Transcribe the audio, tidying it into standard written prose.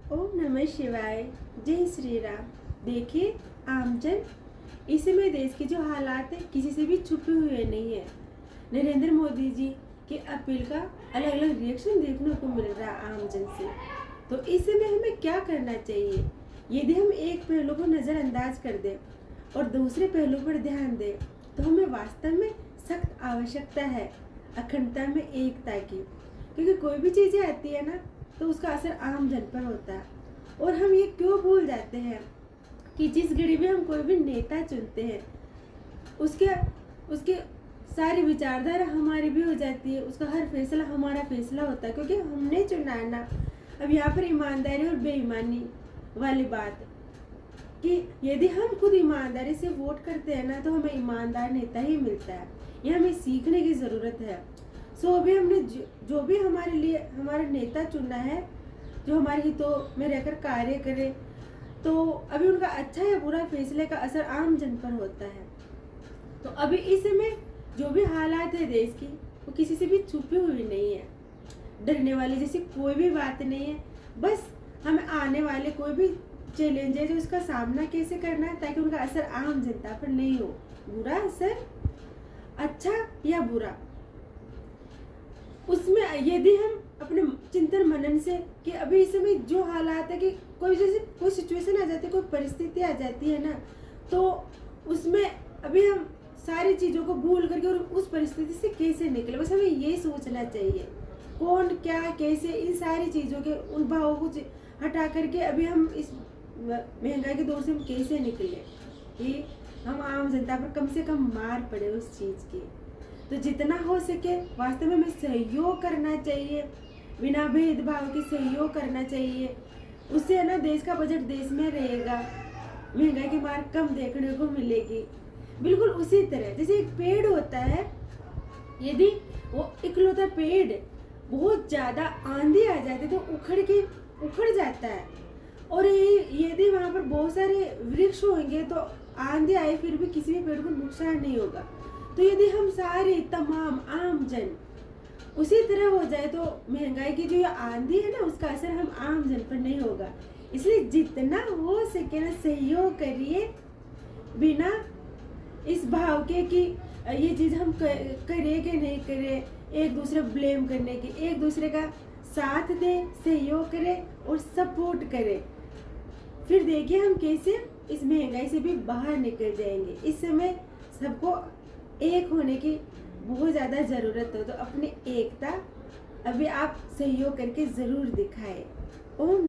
ओम नमः शिवाय। जय श्री राम। देखिए आमजन, इस समय देश के जो हालात है किसी से भी छुपे हुए नहीं है। नरेंद्र मोदी जी के अपील का अलग अलग रिएक्शन देखने को मिल रहा है आमजन से। तो इस समय हमें क्या करना चाहिए? यदि हम एक पहलू को नज़रअंदाज कर दें और दूसरे पहलू पर ध्यान दें तो हमें वास्तव में सख्त आवश्यकता है अखंडता में एकता की। क्योंकि कोई भी चीज़ें आती है ना तो उसका असर आम जन पर होता है। और हम ये क्यों भूल जाते हैं कि जिस घड़ी में हम कोई भी नेता चुनते हैं उसके उसके सारी विचारधारा हमारी भी हो जाती है, उसका हर फैसला हमारा फैसला होता है क्योंकि हमने चुना है ना। अब यहाँ पर ईमानदारी और बेईमानी वाली बात कि यदि हम खुद ईमानदारी से वोट करते हैं ना तो हमें ईमानदार नेता ही मिलता है। ये हमें सीखने की ज़रूरत है। सो अभी हमने जो भी हमारे लिए हमारा नेता चुना है जो हमारे हितों में रहकर कार्य करे, तो अभी उनका अच्छा या बुरा फैसले का असर आम जन पर होता है। तो अभी इस समय जो भी हालात है देश की वो किसी से भी छुपी हुई नहीं है, डरने वाली जैसी कोई भी बात नहीं है। बस हमें आने वाले कोई भी चैलेंज है जो उसका सामना कैसे करना है ताकि उनका असर आम जनता पर नहीं हो, बुरा असर अच्छा या बुरा, उसमें यदि हम अपने चिंतन मनन से कि अभी इस समय जो हालात है कि कोई जैसे कोई सिचुएशन आ जाती है, कोई परिस्थिति आ जाती है ना, तो उसमें अभी हम सारी चीज़ों को भूल करके और उस परिस्थिति से कैसे निकले, बस हमें ये सोचना चाहिए कौन क्या कैसे, इन सारी चीज़ों के उन भावों को हटा करके अभी हम इस महंगाई के दौर से हम कैसे निकले कि हम आम जनता पर कम से कम मार पड़े उस चीज़ की। तो जितना हो सके वास्तव में हमें सहयोग करना चाहिए, बिना भेदभाव के सहयोग करना चाहिए। उससे है ना देश का बजट देश में रहेगा, महंगाई की मार कम देखने को मिलेगी। बिल्कुल उसी तरह जैसे एक पेड़ होता है, यदि वो इकलौता पेड़ बहुत ज़्यादा आंधी आ जाती है तो उखड़ जाता है। और यदि वहाँ पर बहुत सारे वृक्ष होंगे तो आंधी आए फिर भी किसी भी पेड़ को नुकसान नहीं होगा। तो यदि हम सारे तमाम आम जन उसी तरह हो जाए तो महंगाई की जो आंधी है ना उसका असर हम आम जन पर नहीं होगा। इसलिए जितना हो सके ना सहयोग करिए, बिना इस भाव के कि ये चीज़ हम करें कि नहीं करें, एक दूसरे ब्लेम करने की, एक दूसरे का साथ दें, सहयोग करें और सपोर्ट करें। फिर देखिए हम कैसे इस महंगाई से भी बाहर निकल जाएंगे। इस समय सबको एक होने की बहुत ज़्यादा ज़रूरत हो, तो अपनी एकता अभी आप सहयोग करके ज़रूर दिखाएं। ओम